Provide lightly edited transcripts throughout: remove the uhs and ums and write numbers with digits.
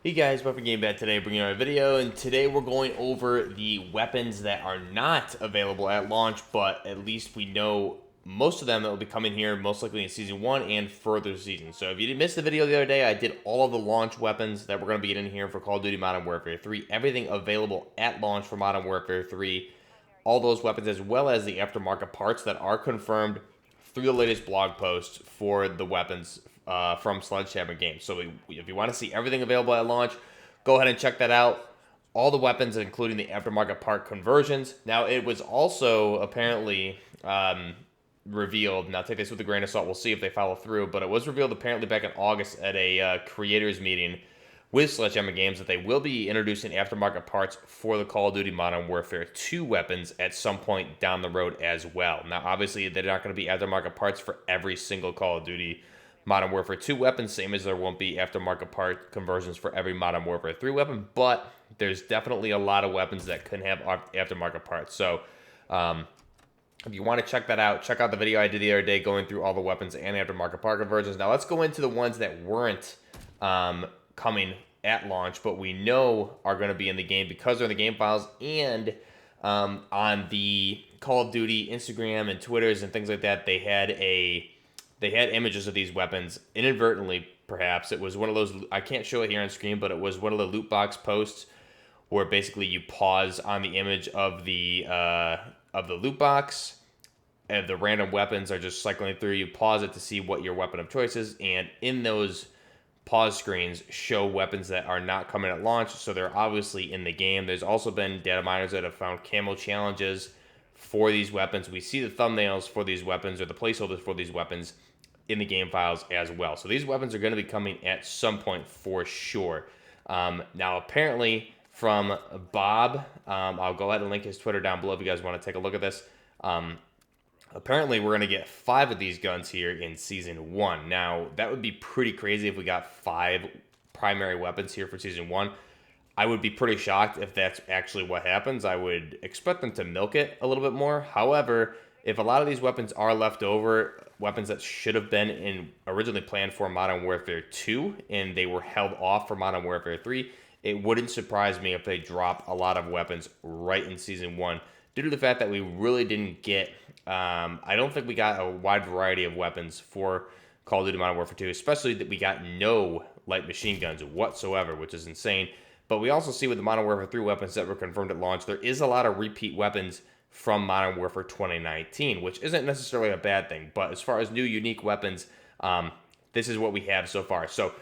Hey guys, Buffy Game Bat today, bringing you a video, and today we're going over the weapons that are not available at launch, but at least we know most of them that will be coming here most likely in Season 1 and further seasons. So if you didn't miss the video the other day, I did all of the launch weapons that we're going to be getting here for Call of Duty Modern Warfare 3, everything available at launch for Modern Warfare 3, all those weapons as well as the aftermarket parts that are confirmed through the latest blog post for the weapons from Sledgehammer Games. So if you want to see everything available at launch, go ahead and check that out. All the weapons, including the aftermarket part conversions. Now, it was also apparently revealed. Now, take this with a grain of salt. We'll see if they follow through. But it was revealed apparently back in August at a creators meeting with Sledgehammer Games that they will be introducing aftermarket parts for the Call of Duty Modern Warfare 2 weapons at some point down the road as well. Now, obviously, they're not going to be aftermarket parts for every single Call of Duty Modern Warfare 2 weapon, same as there won't be aftermarket part conversions for every Modern Warfare 3 weapon, but there's definitely a lot of weapons that can have aftermarket parts. So, if you want to check that out, check out the video I did the other day going through all the weapons and aftermarket part conversions. Now, let's go into the ones that weren't coming at launch, but we know are going to be in the game because they're in the game files and on the Call of Duty Instagram and Twitters and things like that. They had images of these weapons inadvertently. Perhaps it was one of those. I can't show it here on screen, but it was one of the loot box posts where basically you pause on the image of the loot box. And the random weapons are just cycling through. You pause it to see what your weapon of choice is, and in those pause screens show weapons that are not coming at launch, so they're obviously in the game. There's also been data miners that have found camo challenges for these weapons. We see the thumbnails for these weapons or the placeholders for these weapons in the game files as well. So these weapons are going to be coming at some point for sure. Now, apparently from Bob, I'll go ahead and link his Twitter down below if you guys want to take a look at this. Apparently, we're going to get 5 of these guns here in Season 1. Now, that would be pretty crazy if we got 5 primary weapons here for Season 1. I would be pretty shocked if that's actually what happens. I would expect them to milk it a little bit more. However, if a lot of these weapons are left over, weapons that should have been originally planned for Modern Warfare 2, and they were held off for Modern Warfare 3, it wouldn't surprise me if they drop a lot of weapons right in Season 1 due to the fact that we really didn't get, I don't think we got a wide variety of weapons for Call of Duty Modern Warfare 2, especially that we got no light machine guns whatsoever, which is insane. But we also see with the Modern Warfare 3 weapons that were confirmed at launch, there is a lot of repeat weapons from Modern Warfare 2019, which isn't necessarily a bad thing. But as far as new, unique weapons, this is what we have so far. So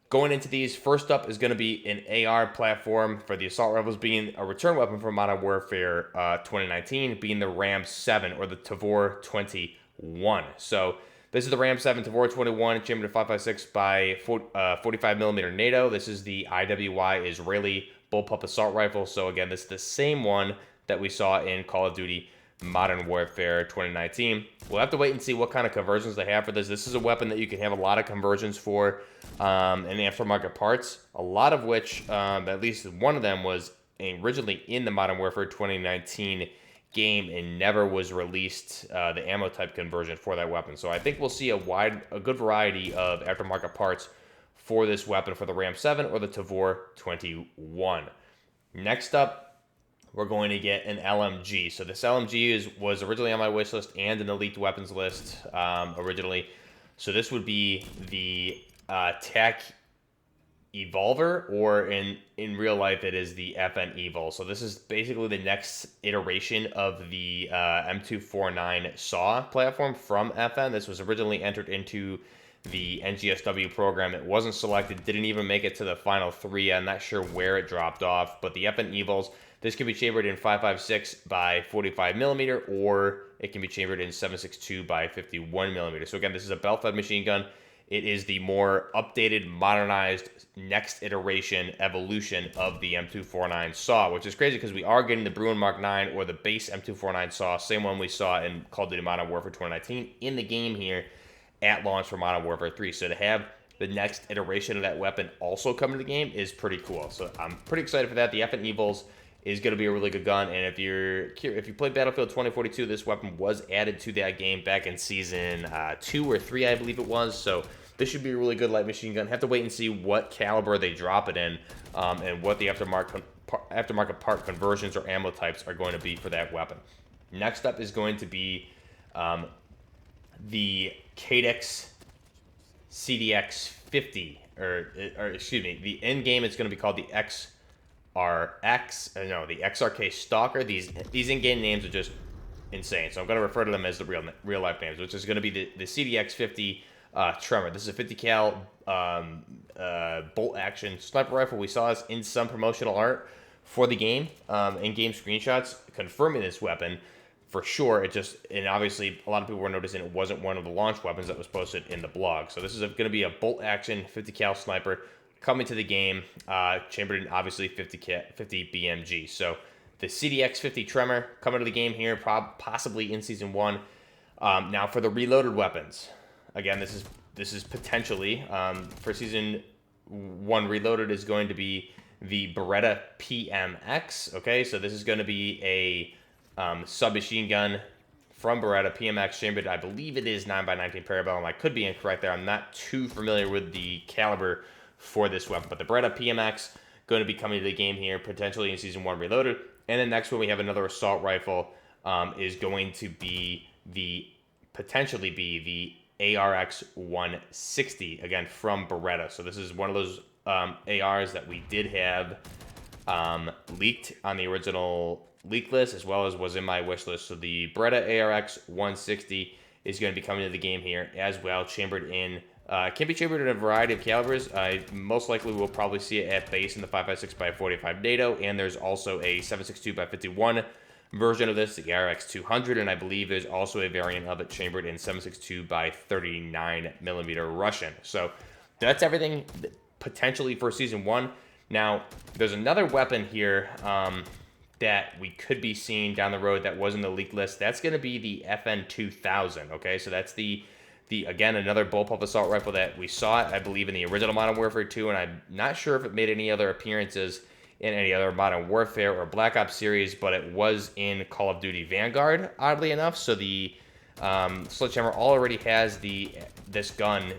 going into these, first up is going to be an AR platform for the assault rifles, being a return weapon from Modern Warfare 2019, being the RAM-7 or the Tavor 21. So this is the RAM-7 Tavor 21, chambered at 5.56 by 45mm NATO. This is the IWI Israeli bullpup assault rifle. So again, this is the same one that we saw in Call of Duty Modern Warfare 2019. We'll have to wait and see what kind of conversions they have for this. This is a weapon that you can have a lot of conversions for and aftermarket parts, a lot of which, at least one of them, was originally in the Modern Warfare 2019 game and never was released, the ammo type conversion for that weapon. So I think we'll see a good variety of aftermarket parts for this weapon for the RAM-7 or the Tavor 21. Next up, we're going to get an LMG. So this LMG was originally on my wish list and an elite weapons list originally. So this would be the TAC Evolver, or in real life it is the FN Evil. So this is basically the next iteration of the M249 SAW platform from FN. This was originally entered into the NGSW program. It wasn't selected, didn't even make it to the final 3. I'm not sure where it dropped off, but the FN Evils, this can be chambered in 5.56 by 45mm, or it can be chambered in 7.62 by 51mm. So again, this is a belt-fed machine gun. It is the more updated, modernized, next iteration evolution of the M249 SAW, which is crazy because we are getting the Bruin Mark 9 or the base M249 SAW, same one we saw in Call of Duty Modern Warfare 2019, in the game here at launch for Modern Warfare 3. So to have the next iteration of that weapon also come into the game is pretty cool. So I'm pretty excited for that. The FN Evils is going to be a really good gun, and if you played Battlefield 2042, this weapon was added to that game back in Season 2 or 3, I believe it was. So this should be a really good light machine gun. Have to wait and see what caliber they drop it in, and what the aftermarket part conversions or ammo types are going to be for that weapon. Next up is going to be the Cadex CDX 50, or excuse me, the end game is going to be called the the XRK Stalker. These in-game names are just insane, so I'm going to refer to them as the real life names, which is going to be the CDX 50 Tremor. This is a 50 cal bolt action sniper rifle. We saw this in some promotional art for the game, in-game screenshots confirming this weapon for sure. And obviously a lot of people were noticing it wasn't one of the launch weapons that was posted in the blog. So this is going to be a bolt action 50 cal sniper coming to the game, chambered in obviously 50 BMG. So the CDX 50 Tremor coming to the game here, possibly in Season 1. Now for the reloaded weapons, again, this is potentially for Season 1 reloaded is going to be the Beretta PMX. Okay, so this is going to be a submachine gun from Beretta PMX, chambered, I believe it is 9x19 Parabellum. I could be incorrect there. I'm not too familiar with the caliber for this weapon, but the Beretta PMX going to be coming to the game here, potentially in Season 1 reloaded. And then next one, we have another assault rifle, is going to be potentially be the ARX 160, again, from Beretta. So this is one of those ARs that we did have leaked on the original leak list, as well as was in my wish list. So the Beretta ARX 160 is going to be coming to the game here as well, chambered in, can be chambered in a variety of calibers. Most likely we'll probably see it at base in the 5.56x45 NATO, and there's also a 7.62x51 version of this, the RX 200, and I believe there's also a variant of it chambered in 7.62x39mm Russian. So that's everything potentially for Season 1. Now, there's another weapon here that we could be seeing down the road that was in the leak list. That's going to be the FN 2000, okay? So that's the again, another bullpup assault rifle that we saw, I believe, in the original Modern Warfare 2, and I'm not sure if it made any other appearances in any other Modern Warfare or Black Ops series, but it was in Call of Duty Vanguard, oddly enough. So the Sledgehammer already has this gun,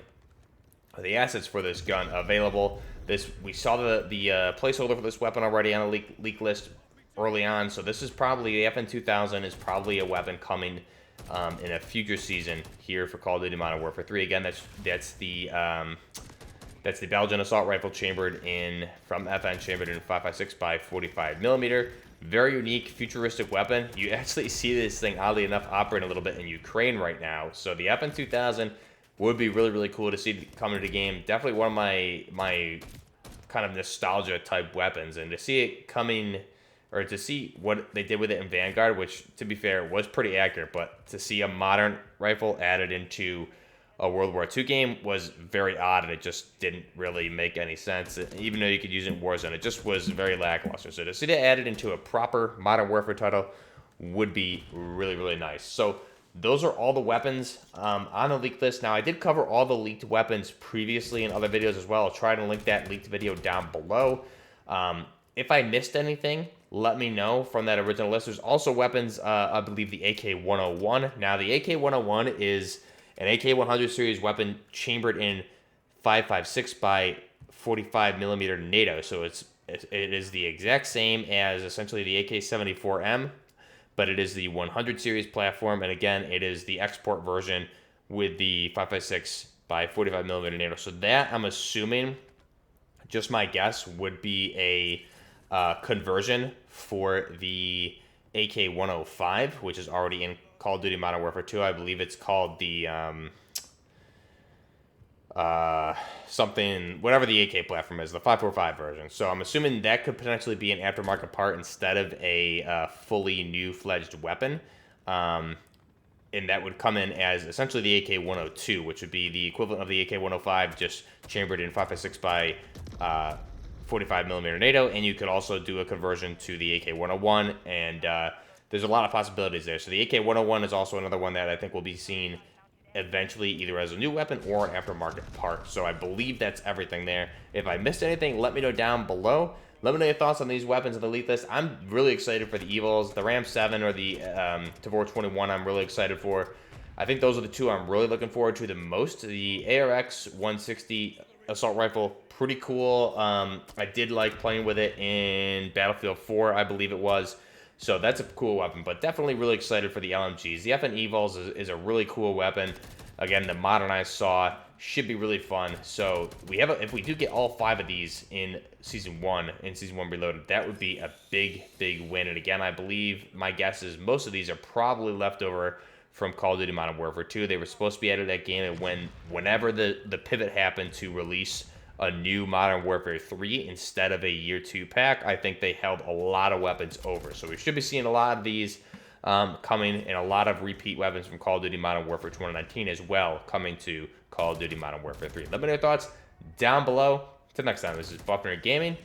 or the assets for this gun available. We saw the placeholder for this weapon already on the leak list early on, so this is probably, the FN 2000 is probably a weapon coming in a future season here for Call of Duty Modern Warfare 3. Again, that's the Belgian assault rifle chambered in, from FN, chambered in 5.56x45mm. Very unique, futuristic weapon. You actually see this thing, oddly enough, operating a little bit in Ukraine right now. So the FN 2000 would be really, really cool to see come into the game. Definitely one of my kind of nostalgia type weapons, and to see it coming, or to see what they did with it in Vanguard, which, to be fair, was pretty accurate, but to see a modern rifle added into a World War II game was very odd, and it just didn't really make any sense. Even though you could use it in Warzone, it just was very lackluster. So to see that added into a proper Modern Warfare title would be really, really nice. So those are all the weapons on the leaked list. Now, I did cover all the leaked weapons previously in other videos as well. I'll try to link that leaked video down below. If I missed anything, let me know from that original list. There's also weapons, I believe the AK-101. Now, the AK-101 is an AK-100 series weapon chambered in 5.56x45mm NATO. So it is the exact same as essentially the AK-74M, but it is the 100 series platform. And again, it is the export version with the 5.56x45mm NATO. So that, I'm assuming, just my guess, would be a conversion for the AK-105, which is already in Call of Duty Modern Warfare 2. I believe it's called the something, whatever the AK platform is, the 545 version. So I'm assuming that could potentially be an aftermarket part instead of a fully new-fledged weapon. And that would come in as essentially the AK-102, which would be the equivalent of the AK-105, just chambered in 5.56x45mm NATO, and you could also do a conversion to the AK-101, and there's a lot of possibilities there. So the AK-101 is also another one that I think will be seen eventually either as a new weapon or an aftermarket part. So I believe that's everything there. If I missed anything, let me know down below. Let me know your thoughts on these weapons on the leak list. I'm really excited for the Evils, the Ram 7 or the Tavor 21 I'm really excited for. I think those are the two I'm really looking forward to the most. The ARX 160 assault rifle, pretty cool. I did like playing with it in Battlefield 4, I believe it was. So that's a cool weapon, but definitely really excited for the LMGs. The FN Evols is a really cool weapon. Again, the modernized saw should be really fun. So if we do get all 5 of these in Season 1, Reloaded, that would be a big, big win. And again, I believe, my guess is most of these are probably left over from Call of Duty Modern Warfare 2. They were supposed to be added to that game, and whenever the pivot happened to release a new Modern Warfare 3 instead of a Year 2 pack, I think they held a lot of weapons over. So we should be seeing a lot of these coming, and a lot of repeat weapons from Call of Duty Modern Warfare 2019 as well coming to Call of Duty Modern Warfare 3. Let me know your thoughts down below. Until next time, this is Buffner Gaming.